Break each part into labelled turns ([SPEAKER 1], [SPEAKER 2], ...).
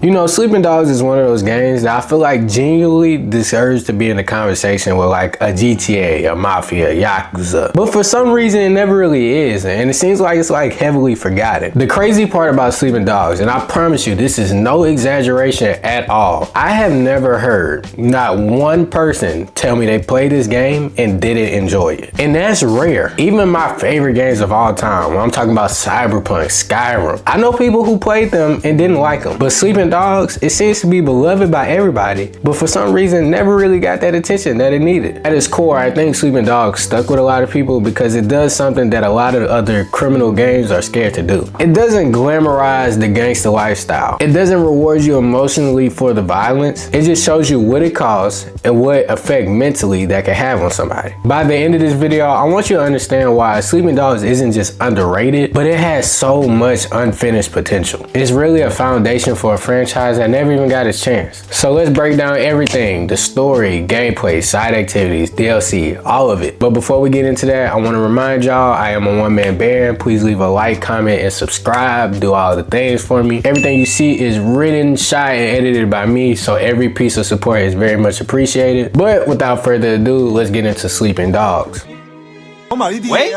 [SPEAKER 1] You know, Sleeping Dogs is one of those games that I feel like genuinely deserves to be in a conversation with like a GTA, a Mafia, Yakuza. But for some reason, it never really is. And it seems like it's like heavily forgotten. The crazy part about Sleeping Dogs, and I promise you, this is no exaggeration at all. I have never heard not one person tell me they played this game and didn't enjoy it. And that's rare. Even my favorite games of all time, when I'm talking about Cyberpunk, Skyrim, I know people who played them and didn't like them. But Sleeping Dogs, it seems to be beloved by everybody, but for some reason never really got that attention that it needed. At its core, I think Sleeping Dogs stuck with a lot of people because it does something that a lot of other criminal games are scared to do. It doesn't glamorize the gangster lifestyle. It doesn't reward you emotionally for the violence. It just shows you what it costs and what effect mentally that can have on somebody. By the end of this video, I want you to understand why Sleeping Dogs isn't just underrated, but it has so much unfinished potential. It's really a foundation for a franchise that never even got its chance. So let's break down everything: the story, gameplay, side activities, DLC, all of it. But before we get into that, I want to remind y'all I am a one-man band. Please leave a like, comment, and subscribe. Do all the things for me. Everything you see is written, shot, and edited by me, so every piece of support is very much appreciated. But without further ado, let's get into Sleeping Dogs.
[SPEAKER 2] Wait,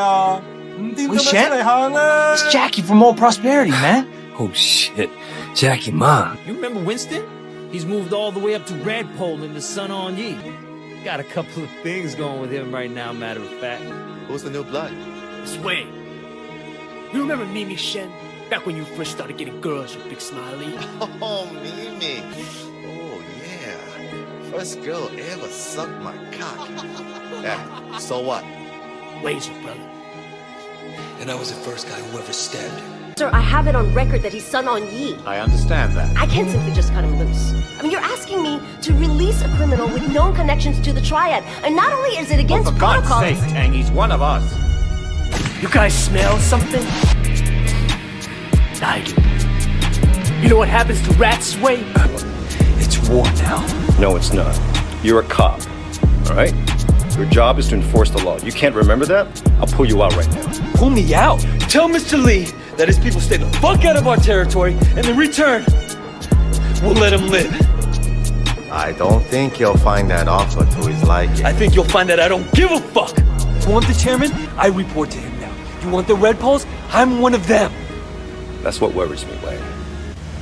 [SPEAKER 2] Shen? It's Jackie from Old Prosperity, man.
[SPEAKER 3] Oh shit, Jackie Ma.
[SPEAKER 4] You remember Winston? He's moved all the way up to Redpole in the Sun On Yi. Got a couple of things going with him right now, matter of fact.
[SPEAKER 5] Who's the new blood?
[SPEAKER 6] Sway. You remember Mimi Shen? Back when you first started getting girls with Big Smiley?
[SPEAKER 5] Oh, Mimi. Oh, yeah. First girl ever sucked my cock. Yeah, so what?
[SPEAKER 6] Laser, brother.
[SPEAKER 3] And I was the first guy who ever stabbed him.
[SPEAKER 7] Sir, I have it on record that he's Sun On Yi.
[SPEAKER 5] I understand that.
[SPEAKER 7] I can't simply just cut him loose. I mean, you're asking me to release a criminal with known connections to the Triad, and not only is it against
[SPEAKER 5] For God's
[SPEAKER 7] protocol...
[SPEAKER 5] sake, Tang, he's one of us.
[SPEAKER 6] You guys smell something? I do. You know what happens to rats, Sway?
[SPEAKER 3] It's war now.
[SPEAKER 8] No, it's not. You're a cop, all right? Your job is to enforce the law. You can't remember that? I'll pull you out right now.
[SPEAKER 3] Pull me out. Tell Mr. Lee that his people stay the fuck out of our territory, and in return, we'll let him live.
[SPEAKER 5] I don't think you'll find that offer to his liking.
[SPEAKER 3] I think you'll find that I don't give a fuck. You want the chairman? I report to him now. You want the Red Poles? I'm one of them.
[SPEAKER 8] That's what worries me, Wayne.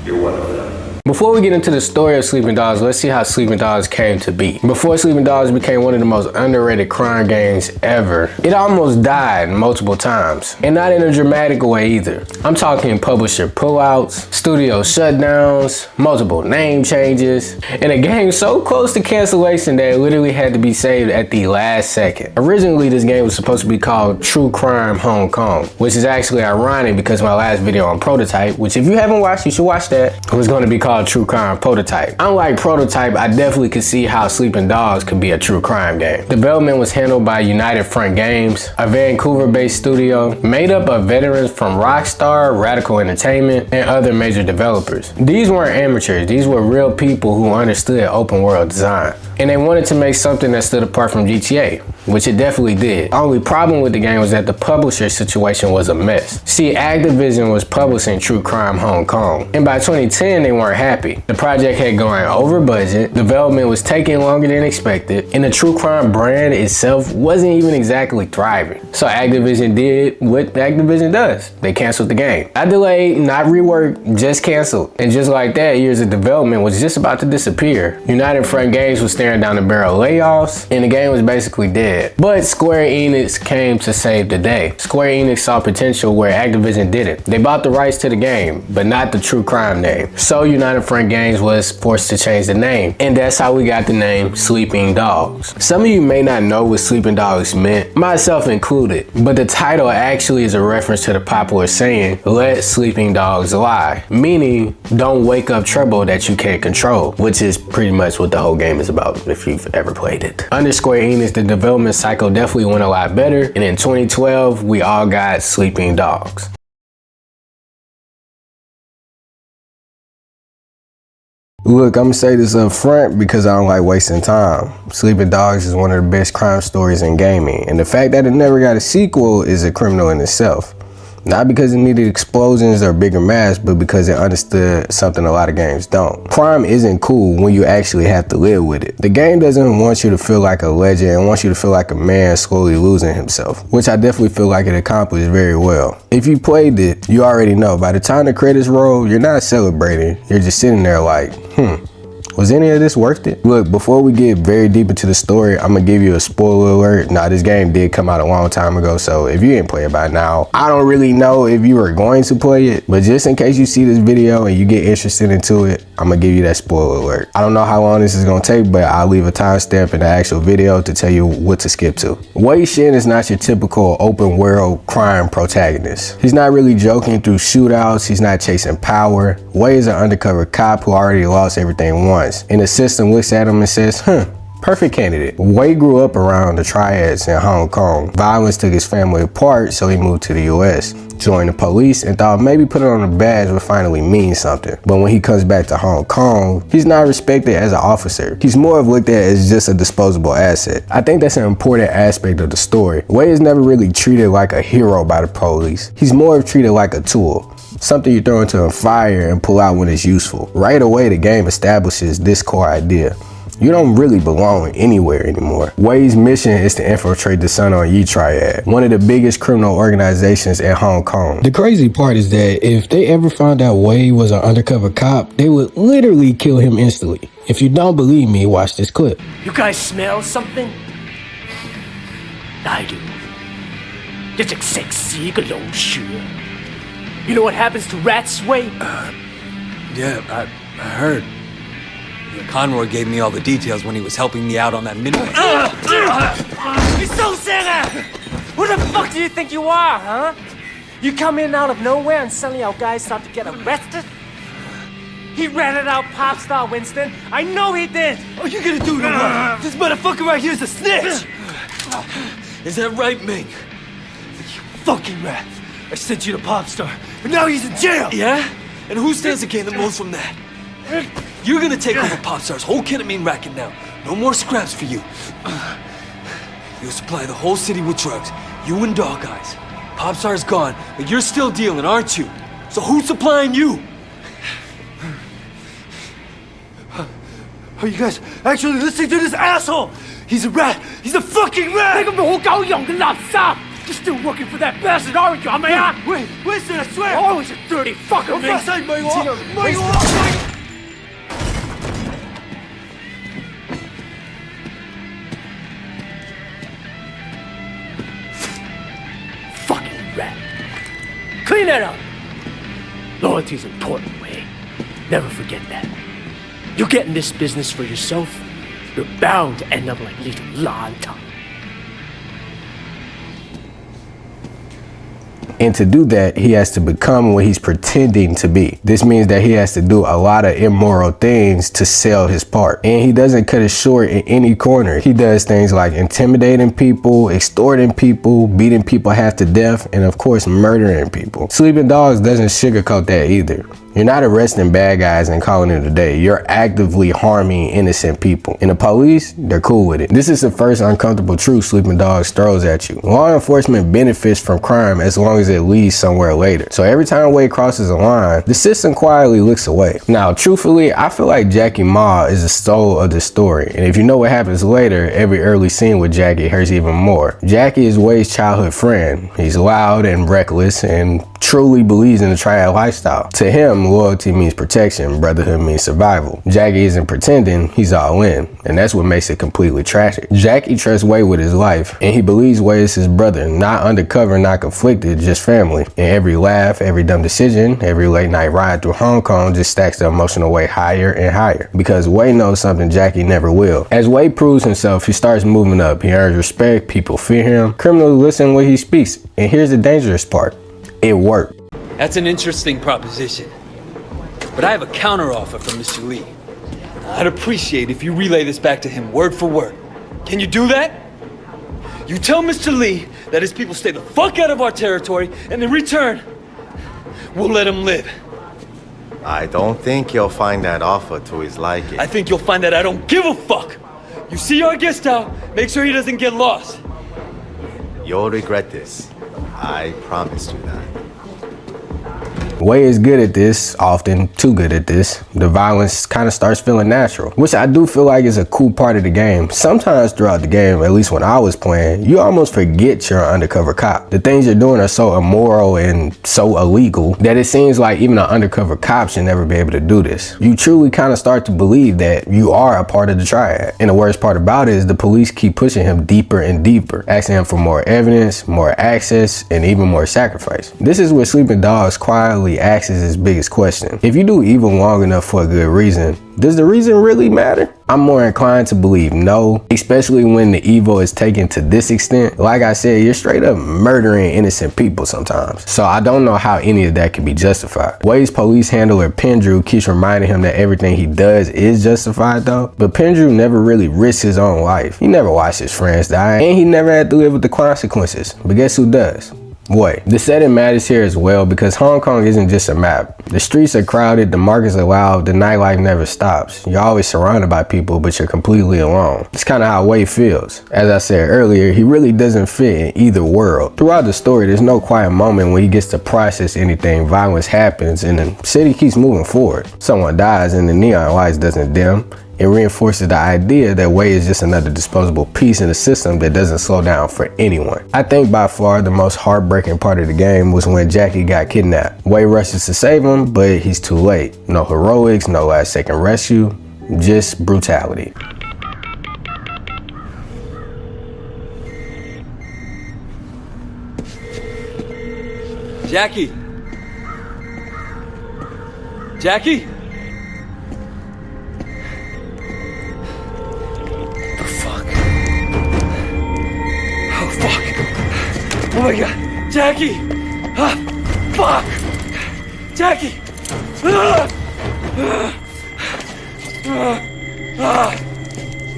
[SPEAKER 8] You're one of them.
[SPEAKER 1] Before we get into the story of Sleeping Dogs, let's see how Sleeping Dogs came to be. Before Sleeping Dogs became one of the most underrated crime games ever, it almost died multiple times, and not in a dramatic way either. I'm talking publisher pullouts, studio shutdowns, multiple name changes, and a game so close to cancellation that it literally had to be saved at the last second. Originally, this game was supposed to be called True Crime Hong Kong, which is actually ironic because my last video on Prototype, which if you haven't watched, you should watch that, was going to be called True Crime Prototype. Unlike Prototype, I definitely could see how Sleeping Dogs could be a true crime game. Development was handled by United Front Games, a Vancouver-based studio made up of veterans from Rockstar, Radical Entertainment, and other major developers. These weren't amateurs, these were real people who understood open world design. And they wanted to make something that stood apart from GTA, which it definitely did. Only problem with the game was that the publisher situation was a mess. See, Activision was publishing True Crime Hong Kong, and by 2010 they weren't happy. The project had gone over budget, development was taking longer than expected, and the True Crime brand itself wasn't even exactly thriving. So Activision did what Activision does. They canceled the game. Not delayed, not reworked, just canceled. And just like that, years of development was just about to disappear. United Front Games was staring down the barrel of layoffs, and the game was basically dead. But Square Enix came to save the day. Square Enix saw potential where Activision didn't. They bought the rights to the game, but not the True Crime name. So United Front Games was forced to change the name, and that's how we got the name Sleeping Dogs. Some of you may not know what Sleeping Dogs meant, myself included, but the title actually is a reference to the popular saying, "Let sleeping dogs lie," meaning don't wake up trouble that you can't control, which is pretty much what the whole game is about if you've ever played it. Under Square Enix, the development cycle definitely went a lot better, and in 2012, we all got Sleeping Dogs. Look, I'm gonna say this up front because I don't like wasting time. Sleeping Dogs is one of the best crime stories in gaming, and the fact that it never got a sequel is a criminal in itself. Not because it needed explosions or bigger mass, but because it understood something a lot of games don't. Crime isn't cool when you actually have to live with it. The game doesn't want you to feel like a legend and wants you to feel like a man slowly losing himself, which I definitely feel like it accomplished very well. If you played it, you already know by the time the credits roll, you're not celebrating, you're just sitting there like, was any of this worth it? Look, before we get very deep into the story, I'm gonna give you a spoiler alert. Now, this game did come out a long time ago, so if you didn't play it by now, I don't really know if you were going to play it, but just in case you see this video and you get interested into it, I'm gonna give you that spoiler alert. I don't know how long this is gonna take, but I'll leave a timestamp in the actual video to tell you what to skip to. Wei Shen is not your typical open world crime protagonist. He's not really joking through shootouts, he's not chasing power. Wei is an undercover cop who already lost everything once. And the system looks at him and says, perfect candidate. Wei grew up around the triads in Hong Kong. Violence took his family apart, so he moved to the US, joined the police, and thought maybe putting on a badge would finally mean something. But when he comes back to Hong Kong, he's not respected as an officer. He's more of looked at as just a disposable asset. I think that's an important aspect of the story. Wei is never really treated like a hero by the police. He's more of treated like a tool. Something you throw into a fire and pull out when it's useful. Right away, the game establishes this core idea. You don't really belong anywhere anymore. Wei's mission is to infiltrate the Sun On Yee Triad, one of the biggest criminal organizations in Hong Kong. The crazy part is that if they ever found out Wei was an undercover cop, they would literally kill him instantly. If you don't believe me, watch this clip.
[SPEAKER 6] You guys smell something? I do. 一直食屎嘅老鼠。You know what happens to rats, Wei?
[SPEAKER 3] Yeah, I heard. Conroy gave me all the details when he was helping me out on that midway.
[SPEAKER 6] You so serious! Who the fuck do you think you are, huh? You come in out of nowhere and suddenly our guys start to get arrested? He ratted out Popstar Winston. I know he did!
[SPEAKER 3] What are you gonna do to what? This motherfucker right here's a snitch! Is that right, Ming?
[SPEAKER 6] You fucking rat! I sent you to Popstar, but now he's in jail!
[SPEAKER 3] Yeah? And who stands to gain the most from that? You're gonna take over Popstar's whole ketamine racket now. No more scraps for you. You'll supply the whole city with drugs. You and Dog Eyes. Popstar's gone, but you're still dealing, aren't you? So who's supplying you?
[SPEAKER 6] Are you guys actually listening to this asshole? He's a rat! He's a fucking rat! You're still working for that bastard, aren't you, man? Wait, I swear! You're always a dirty fucker, man! Fucking rat. Clean that up! Loyalty's important, Wei. Never forget that. You get in this business for yourself, you're bound to end up like little Lan Tang.
[SPEAKER 1] And to do that, he has to become what he's pretending to be. This means that he has to do a lot of immoral things to sell his part. And he doesn't cut it short in any corner. He does things like intimidating people, extorting people, beating people half to death, and of course, murdering people. Sleeping Dogs doesn't sugarcoat that either. You're not arresting bad guys and calling it a day. You're actively harming innocent people. And the police, they're cool with it. This is the first uncomfortable truth Sleeping Dogs throws at you. Law enforcement benefits from crime as long as it leads somewhere later. So every time Wei crosses a line, the system quietly looks away. Now, truthfully, I feel like Jackie Ma is the soul of the story. And if you know what happens later, every early scene with Jackie hurts even more. Jackie is Wei's childhood friend. He's loud and reckless and truly believes in the triad lifestyle. To him, loyalty means protection, brotherhood means survival. Jackie isn't pretending, he's all in, and that's what makes it completely tragic. Jackie trusts Wei with his life, and he believes Wei is his brother, not undercover, not conflicted, just family. And every laugh, every dumb decision, every late night ride through Hong Kong just stacks the emotional weight higher and higher, because Wei knows something Jackie never will. As Wei proves himself, he starts moving up, he earns respect, people fear him, criminals listen when he speaks, and here's the dangerous part. It worked.
[SPEAKER 3] That's an interesting proposition. But I have a counteroffer from Mr. Lee. I'd appreciate if you relay this back to him word for word. Can you do that? You tell Mr. Lee that his people stay the fuck out of our territory, and in return, we'll let him live.
[SPEAKER 5] I don't think you'll find that offer to his liking.
[SPEAKER 3] I think you'll find that I don't give a fuck. You see our guest out, make sure he doesn't get lost.
[SPEAKER 5] You'll regret this. I promise you that.
[SPEAKER 1] Wei is good at this, often too good at this. The violence kind of starts feeling natural, which I do feel like is a cool part of the game. Sometimes throughout the game, at least when I was playing, you almost forget you're an undercover cop. The things you're doing are so immoral and so illegal that it seems like even an undercover cop should never be able to do this. You truly kind of start to believe that you are a part of the triad. And the worst part about it is the police keep pushing him deeper and deeper, asking him for more evidence, more access, and even more sacrifice. This is where Sleeping Dogs quietly asks his biggest question. If you do evil long enough for a good reason, does the reason really matter? I'm more inclined to believe no, especially when the evil is taken to this extent. Like I said, you're straight up murdering innocent people sometimes. So I don't know how any of that could be justified. Wei's police handler Pendrew keeps reminding him that everything he does is justified though, but Pendrew never really risks his own life. He never watched his friends die, and he never had to live with the consequences. But guess who does? Wei. The setting matters here as well because Hong Kong isn't just a map. The streets are crowded, the markets are loud, the nightlife never stops. You're always surrounded by people, but you're completely alone. It's kind of how Wei feels. As I said earlier, he really doesn't fit in either world. Throughout the story, there's no quiet moment when he gets to process anything. Violence happens and the city keeps moving forward. Someone dies and the neon lights doesn't dim. It reinforces the idea that Wei is just another disposable piece in a system that doesn't slow down for anyone. I think by far the most heartbreaking part of the game was when Jackie got kidnapped. Wei rushes to save him, but he's too late. No heroics, no last second rescue, just brutality.
[SPEAKER 3] Jackie! Jackie? Oh my god! Jackie! Ah, fuck! Jackie!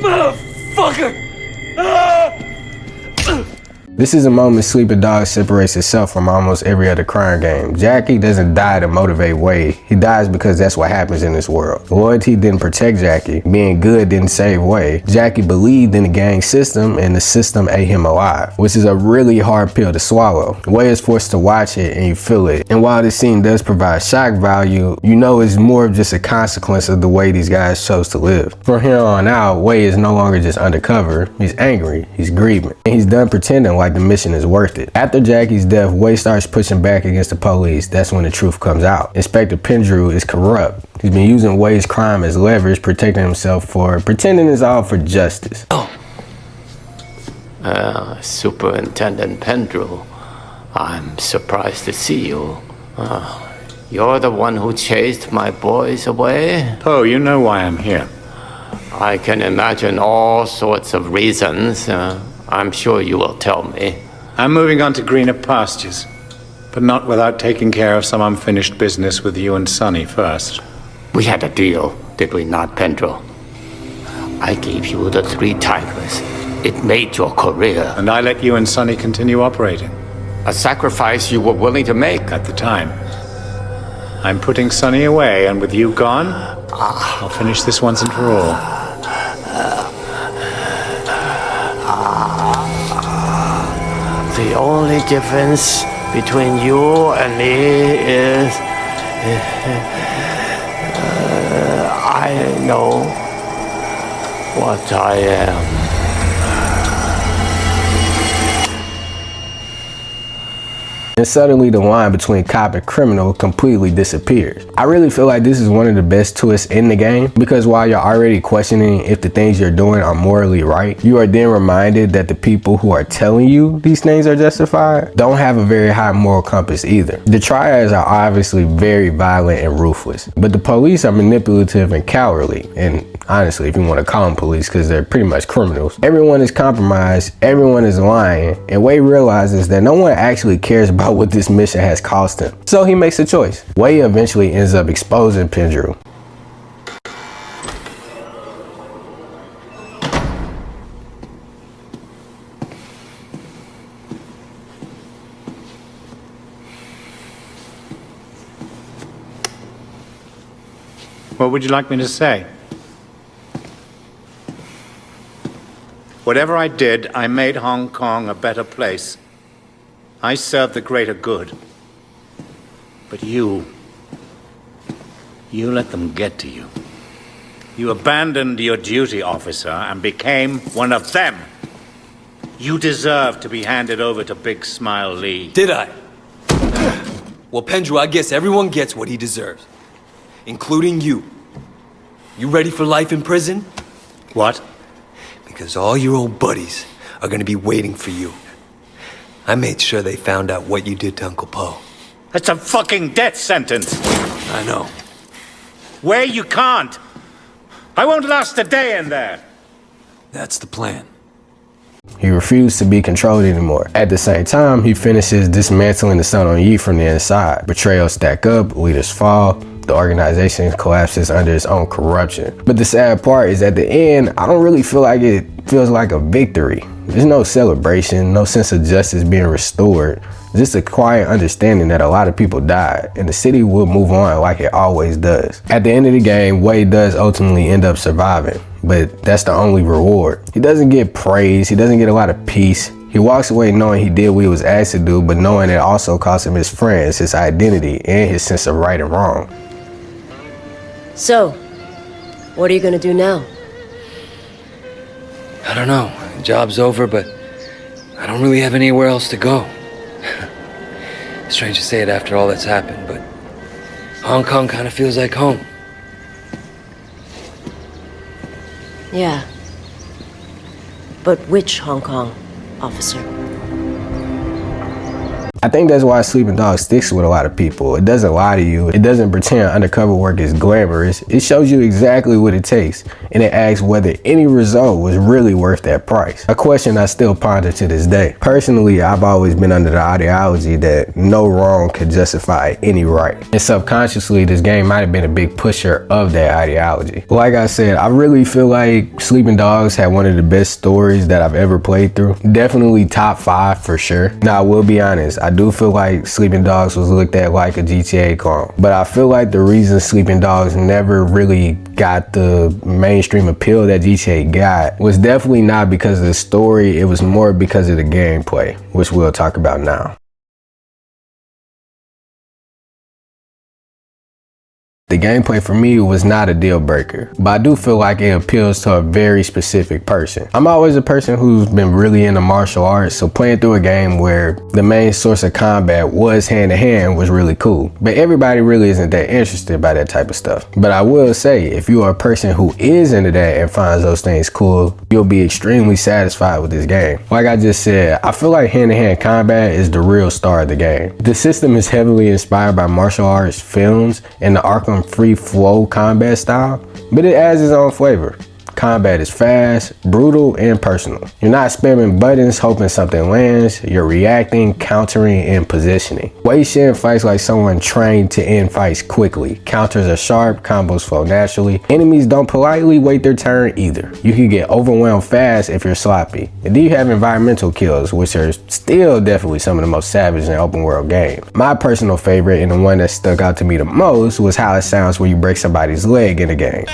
[SPEAKER 3] Motherfucker!
[SPEAKER 1] This is a moment Sleeping Dogs separates itself from almost every other crime game. Jackie doesn't die to motivate Wei. He dies because that's what happens in this world. Loyalty didn't protect Jackie. Being good didn't save Wei. Jackie believed in the gang system and the system ate him alive, which is a really hard pill to swallow. Wei is forced to watch it and you feel it. And while this scene does provide shock value, you know it's more of just a consequence of the way these guys chose to live. From here on out, Wei is no longer just undercover. He's angry, he's grieving, and he's done pretending like the mission is worth it. After Jackie's death, Wei starts pushing back against the police. That's when the truth comes out. Inspector Pendrew is corrupt. He's been using Wei's crime as leverage, protecting himself for pretending it's all for justice.
[SPEAKER 9] Superintendent Pendrew, I'm surprised to see you. You're the one who chased my boys away?
[SPEAKER 10] Oh, you know why I'm here.
[SPEAKER 9] I can imagine all sorts of reasons. I'm sure you will tell me.
[SPEAKER 10] I'm moving on to greener pastures, but not without taking care of some unfinished business with you and Sonny first.
[SPEAKER 9] We had a deal, did we not, Pendrew? I gave you the 3 Tigers. It made your career.
[SPEAKER 10] And I let you and Sonny continue operating.
[SPEAKER 9] A sacrifice you were willing to make.
[SPEAKER 10] At the time. I'm putting Sonny away, and with you gone, I'll finish this once and for all.
[SPEAKER 9] The only difference between you and me is I know what I am.
[SPEAKER 1] And suddenly the line between cop and criminal completely disappears. I really feel like this is one of the best twists in the game, because while you're already questioning if the things you're doing are morally right, you are then reminded that the people who are telling you these things are justified don't have a very high moral compass either. The triads are obviously very violent and ruthless, but the police are manipulative and cowardly, and honestly, if you want to call them police, because they're pretty much criminals. Everyone is compromised, everyone is lying, and Wei realizes that no one actually cares about what this mission has cost him. So he makes a choice. Wei eventually ends up exposing Pendrew.
[SPEAKER 10] What would you like me to say? Whatever I did, I made Hong Kong a better place. I served the greater good. But you let them get to you. You abandoned your duty, officer, and became one of them. You deserve to be handed over to Big Smile Lee.
[SPEAKER 3] Did I? Well, Pendrew, I guess everyone gets what he deserves. Including you. You ready for life in prison?
[SPEAKER 10] What?
[SPEAKER 3] Because all your old buddies are gonna be waiting for you. I made sure they found out what you did to Uncle Po.
[SPEAKER 10] That's a fucking death sentence.
[SPEAKER 3] I know.
[SPEAKER 10] Where you can't. I won't last a day in there.
[SPEAKER 3] That's the plan.
[SPEAKER 1] He refused to be controlled anymore. At the same time, he finishes dismantling the Sun On Yee from the inside. Betrayals stack up, leaders fall, the organization collapses under its own corruption. But the sad part is at the end, I don't really feel like it feels like a victory. There's no celebration, no sense of justice being restored. Just a quiet understanding that a lot of people died and the city will move on like it always does. At the end of the game, Wade does ultimately end up surviving, but that's the only reward. He doesn't get praise, he doesn't get a lot of peace. He walks away knowing he did what he was asked to do, but knowing it also cost him his friends, his identity, and his sense of right and wrong.
[SPEAKER 7] So, what are you gonna do now?
[SPEAKER 3] I don't know. Job's over, but I don't really have anywhere else to go. Strange to say it after all that's happened, but Hong Kong kind of feels like home.
[SPEAKER 7] Yeah. But which Hong Kong, officer?
[SPEAKER 1] I think that's why Sleeping Dogs sticks with a lot of people. It doesn't lie to you. It doesn't pretend undercover work is glamorous. It shows you exactly what it takes, and it asks whether any result was really worth that price. A question I still ponder to this day. Personally, I've always been under the ideology that no wrong could justify any right. And subconsciously, this game might have been a big pusher of that ideology. Like I said, I really feel like Sleeping Dogs had one of the best stories that I've ever played through. Definitely top 5 for sure. Now, I will be honest, I do feel like Sleeping Dogs was looked at like a GTA clone, but I feel like the reason Sleeping Dogs never really got the mainstream appeal that GTA got was definitely not because of the story, it was more because of the gameplay, which we'll talk about now. The gameplay for me was not a deal breaker, but I do feel like it appeals to a very specific person. I'm always a person who's been really into martial arts, so playing through a game where the main source of combat was hand-to-hand was really cool. But everybody really isn't that interested by that type of stuff. But I will say, if you are a person who is into that and finds those things cool, you'll be extremely satisfied with this game. Like I just said, I feel like hand-to-hand combat is the real star of the game. The system is heavily inspired by martial arts films and the Arkham free flow combat style, but it adds its own flavor. Combat is fast, brutal, and personal. You're not spamming buttons hoping something lands, you're reacting, countering, and positioning. Wei Shen fights like someone trained to end fights quickly. Counters are sharp, combos flow naturally. Enemies don't politely wait their turn either. You can get overwhelmed fast if you're sloppy. And then you have environmental kills, which are still definitely some of the most savage in open world games. My personal favorite and the one that stuck out to me the most was how it sounds when you break somebody's leg in the game.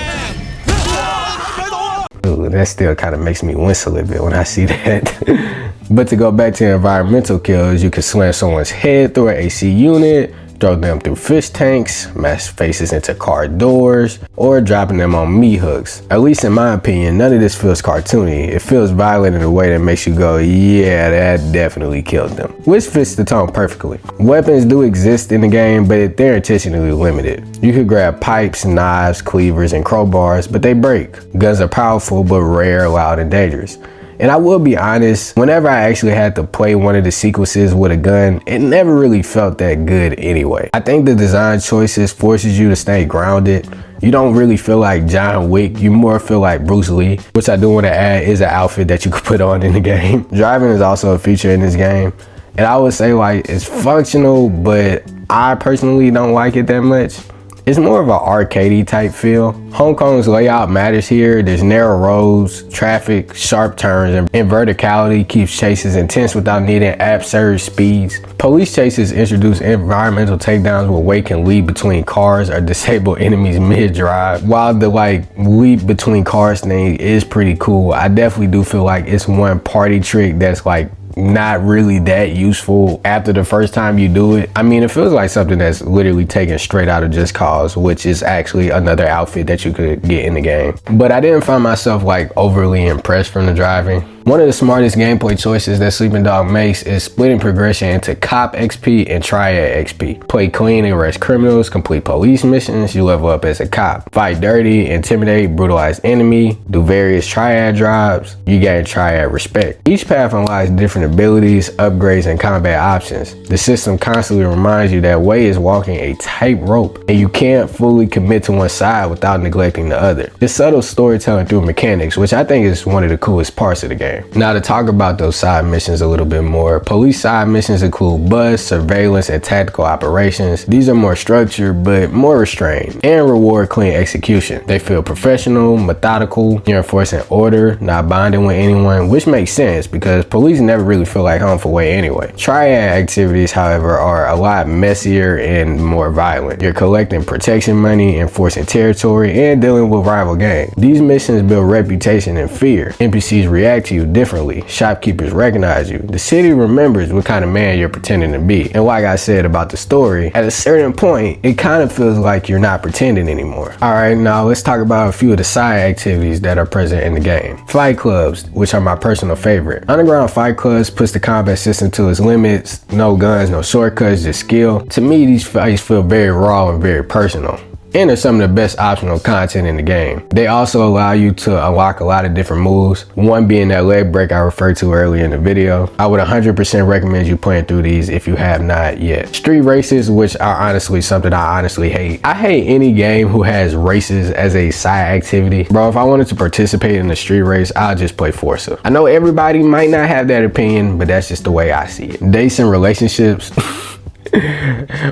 [SPEAKER 1] Ooh, that still kind of makes me wince a little bit when I see that. But to go back to environmental kills, you can slam someone's head through an AC unit, throw them through fish tanks, smash faces into car doors, or dropping them on meat hooks. At least in my opinion, none of this feels cartoony. It feels violent in a way that makes you go, yeah, that definitely killed them. Which fits the tone perfectly. Weapons do exist in the game, but they're intentionally limited. You could grab pipes, knives, cleavers, and crowbars, but they break. Guns are powerful, but rare, loud, and dangerous. And I will be honest, whenever I actually had to play one of the sequences with a gun, it never really felt that good anyway. I think the design choices forces you to stay grounded. You don't really feel like John Wick, you more feel like Bruce Lee, which I do want to add is an outfit that you could put on in the game. Driving is also a feature in this game. And I would say like it's functional, but I personally don't like it that much. It's more of an arcadey type feel. Hong Kong's layout matters here. There's narrow roads, traffic, sharp turns, and verticality keeps chases intense without needing absurd speeds. Police chases introduce environmental takedowns where Wei can leap between cars or disable enemies mid-drive. While the leap between cars thing is pretty cool, I definitely do feel like it's one party trick that's like not really that useful after the first time you do it. I mean, it feels like something that's literally taken straight out of Just Cause, which is actually another outfit that you could get in the game. But I didn't find myself like overly impressed from the driving. One of the smartest gameplay choices that Sleeping Dog makes is splitting progression into Cop XP and Triad XP. Play clean and arrest criminals, complete police missions, you level up as a cop. Fight dirty, intimidate, brutalize enemy, do various Triad jobs, you gain Triad respect. Each path unlocks different abilities, upgrades, and combat options. The system constantly reminds you that Wei is walking a tightrope and you can't fully commit to one side without neglecting the other. This subtle storytelling through mechanics, which I think is one of the coolest parts of the game. Now to talk about those side missions a little bit more, police side missions include bust, surveillance, and tactical operations. These are more structured but more restrained and reward clean execution. They feel professional, methodical, you're enforcing order, not bonding with anyone, which makes sense because police never really feel like home for Wei anyway. Triad activities, however, are a lot messier and more violent. You're collecting protection money, enforcing territory, and dealing with rival gangs. These missions build reputation and fear. NPCs react to you differently. Shopkeepers recognize you. The city remembers what kind of man you're pretending to be. And like I said about the story, at a certain point, it kind of feels like you're not pretending anymore. Alright, now let's talk about a few of the side activities that are present in the game. Fight clubs, which are my personal favorite. Underground fight clubs puts the combat system to its limits. No guns, no shortcuts, just skill. To me, these fights feel very raw and very personal. And they're some of the best optional content in the game. They also allow you to unlock a lot of different moves, one being that leg break I referred to earlier in the video. I would 100% recommend you playing through these if you have not yet. Street races, which are honestly something I honestly hate. I hate any game who has races as a side activity. Bro, if I wanted to participate in a street race, I'll just play Forza. I know everybody might not have that opinion, but that's just the way I see it. Dates and relationships.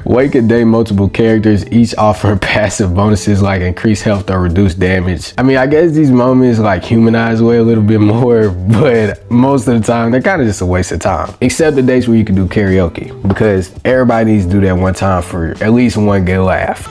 [SPEAKER 1] Wei can date multiple characters, each offering passive bonuses like increased health or reduced damage. I mean, I guess these moments like humanize Wei a little bit more, but most of the time they're kind of just a waste of time. Except the days where you can do karaoke, because everybody needs to do that one time for at least one good laugh.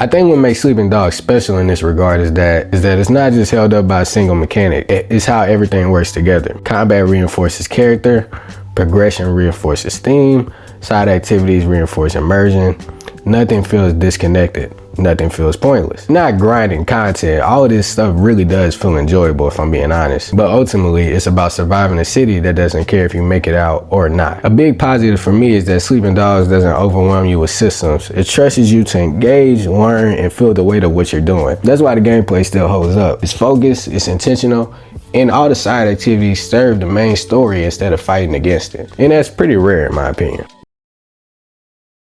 [SPEAKER 1] I think what makes Sleeping Dogs special in this regard is that it's not just held up by a single mechanic. It's how everything works together. Combat reinforces character, progression reinforces theme, side activities reinforce immersion. Nothing feels disconnected. Nothing feels pointless. Not grinding content, all of this stuff really does feel enjoyable if I'm being honest. But ultimately, it's about surviving a city that doesn't care if you make it out or not. A big positive for me is that Sleeping Dogs doesn't overwhelm you with systems. It trusts you to engage, learn, and feel the weight of what you're doing. That's why the gameplay still holds up. It's focused, it's intentional, and all the side activities serve the main story instead of fighting against it. And that's pretty rare in my opinion.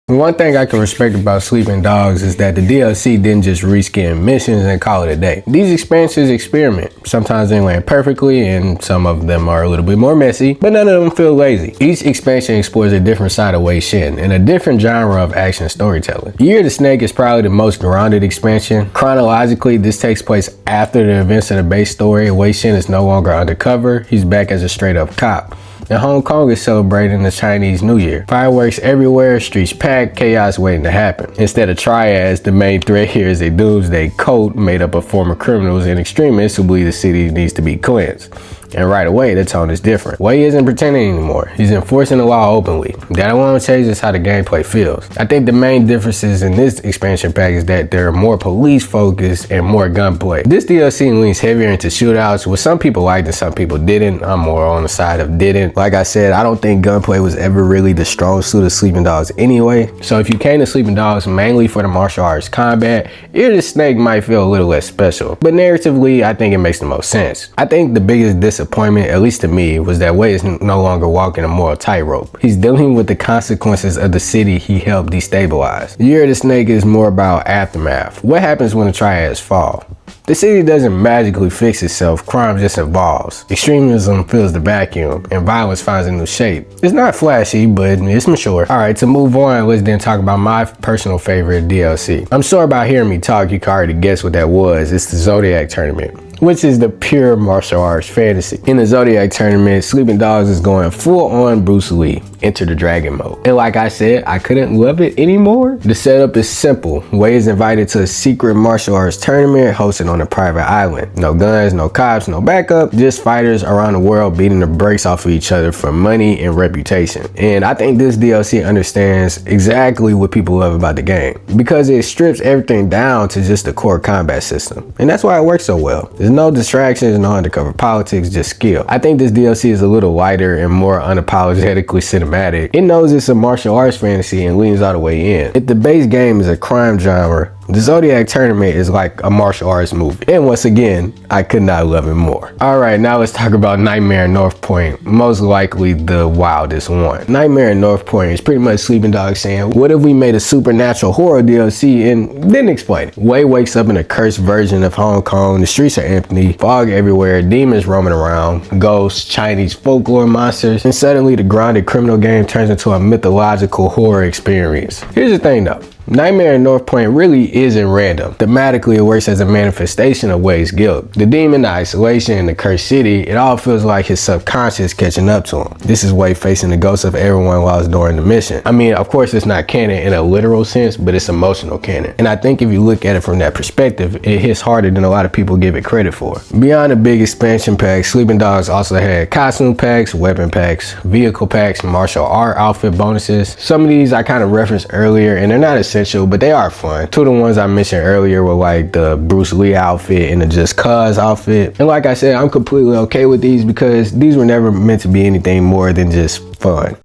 [SPEAKER 1] One thing I can respect about Sleeping Dogs is that the DLC didn't just reskin missions and call it a day. These expansions experiment. Sometimes they land perfectly and some of them are a little bit more messy, but none of them feel lazy. Each expansion explores a different side of Wei Shen and a different genre of action storytelling. Year of the Snake is probably the most grounded expansion. Chronologically, this takes place after the events of the base story. Wei Shen is no longer undercover. He's back as a straight up cop. And Hong Kong is celebrating the Chinese New Year. Fireworks everywhere, streets packed, chaos waiting to happen. Instead of triads, the main threat here is a doomsday cult made up of former criminals and extremists who believe the city needs to be cleansed. And right away, the tone is different. Wei isn't pretending anymore. He's enforcing the law openly. That alone changes how the gameplay feels. I think the main differences in this expansion pack is that they're more police focused and more gunplay. This DLC leans heavier into shootouts, which some people liked and some people didn't. I'm more on the side of didn't. Like I said, I don't think gunplay was ever really the strong suit of Sleeping Dogs anyway. So if you came to Sleeping Dogs mainly for the martial arts combat, Year of the Snake might feel a little less special. But narratively, I think it makes the most sense. I think the biggest disappointment, at least to me, was that Wei is no longer walking a moral tightrope. He's dealing with the consequences of the city he helped destabilize. Year of the Snake is more about aftermath. What happens when the triads fall? The city doesn't magically fix itself, crime just evolves. Extremism fills the vacuum, and violence finds a new shape. It's not flashy, but it's mature. Alright, to move on, let's then talk about my personal favorite DLC. I'm sure by hearing me talk, you can already guess what that was. It's the Zodiac Tournament. which is the pure martial arts fantasy. In the Zodiac tournament, Sleeping Dogs is going full on Bruce Lee, Enter the Dragon mode. And like I said, I couldn't love it anymore. The setup is simple. Wei is invited to a secret martial arts tournament hosted on a private island. No guns, no cops, no backup, just fighters around the world beating the brakes off of each other for money and reputation. And I think this DLC understands exactly what people love about the game, because it strips everything down to just the core combat system. And that's why it works so well. There's no distractions, no undercover politics, just skill. I think this DLC is a little lighter and more unapologetically cinematic. It knows it's a martial arts fantasy and leans all the way in. If the base game is a crime genre, the Zodiac tournament is like a martial arts movie. And once again, I could not love it more. Alright, now let's talk about Nightmare in North Point, most likely the wildest one. Nightmare in North Point is pretty much Sleeping Dogs saying, what if we made a supernatural horror DLC and didn't explain it? Wei wakes up in a cursed version of Hong Kong, the streets are empty, fog everywhere, demons roaming around, ghosts, Chinese folklore monsters, and suddenly the grounded criminal game turns into a mythological horror experience. Here's the thing though. Nightmare in North Point really isn't random. Thematically, it works as a manifestation of Wei's guilt. The demon, the isolation, and the cursed city, it all feels like his subconscious catching up to him. This is Wei facing the ghosts of everyone while it's during the mission. I mean, of course it's not canon in a literal sense, but it's emotional canon. And I think if you look at it from that perspective, it hits harder than a lot of people give it credit for. Beyond the big expansion packs, Sleeping Dogs also had costume packs, weapon packs, vehicle packs, martial art outfit bonuses. Some of these I kind of referenced earlier, and they're not essential, but they are fun. Two of the ones I mentioned earlier were like the Bruce Lee outfit and the Just Cuz outfit. And like I said, I'm completely okay with these because these were never meant to be anything more than just fun.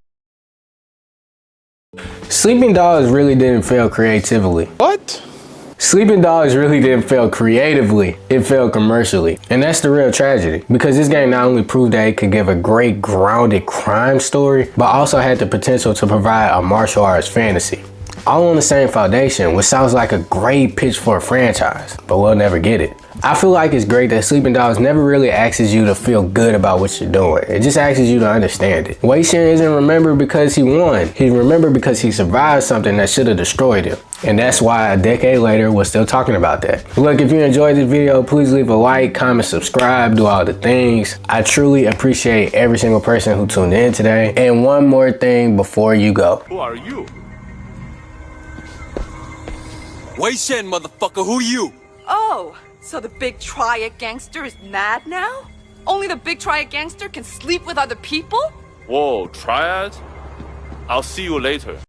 [SPEAKER 1] Sleeping Dogs really didn't fail creatively.
[SPEAKER 5] What?
[SPEAKER 1] Sleeping Dogs really didn't fail creatively, it failed commercially. And that's the real tragedy, because this game not only proved that it could give a great grounded crime story, but also had the potential to provide a martial arts fantasy. All on the same foundation, which sounds like a great pitch for a franchise, but we'll never get it. I feel like it's great that Sleeping Dogs never really asks you to feel good about what you're doing. It just asks you to understand it. Wei Shen isn't remembered because he won. He's remembered because he survived something that should have destroyed him. And that's why a decade later, we're still talking about that. Look, if you enjoyed this video, please leave a like, comment, subscribe, do all the things. I truly appreciate every single person who tuned in today. And one more thing before you go.
[SPEAKER 2] Who are you? Wei Shen, motherfucker, who are you?
[SPEAKER 11] Oh, so the big triad gangster is mad now? Only the big triad gangster can sleep with other people?
[SPEAKER 12] Whoa, triad? I'll see you later.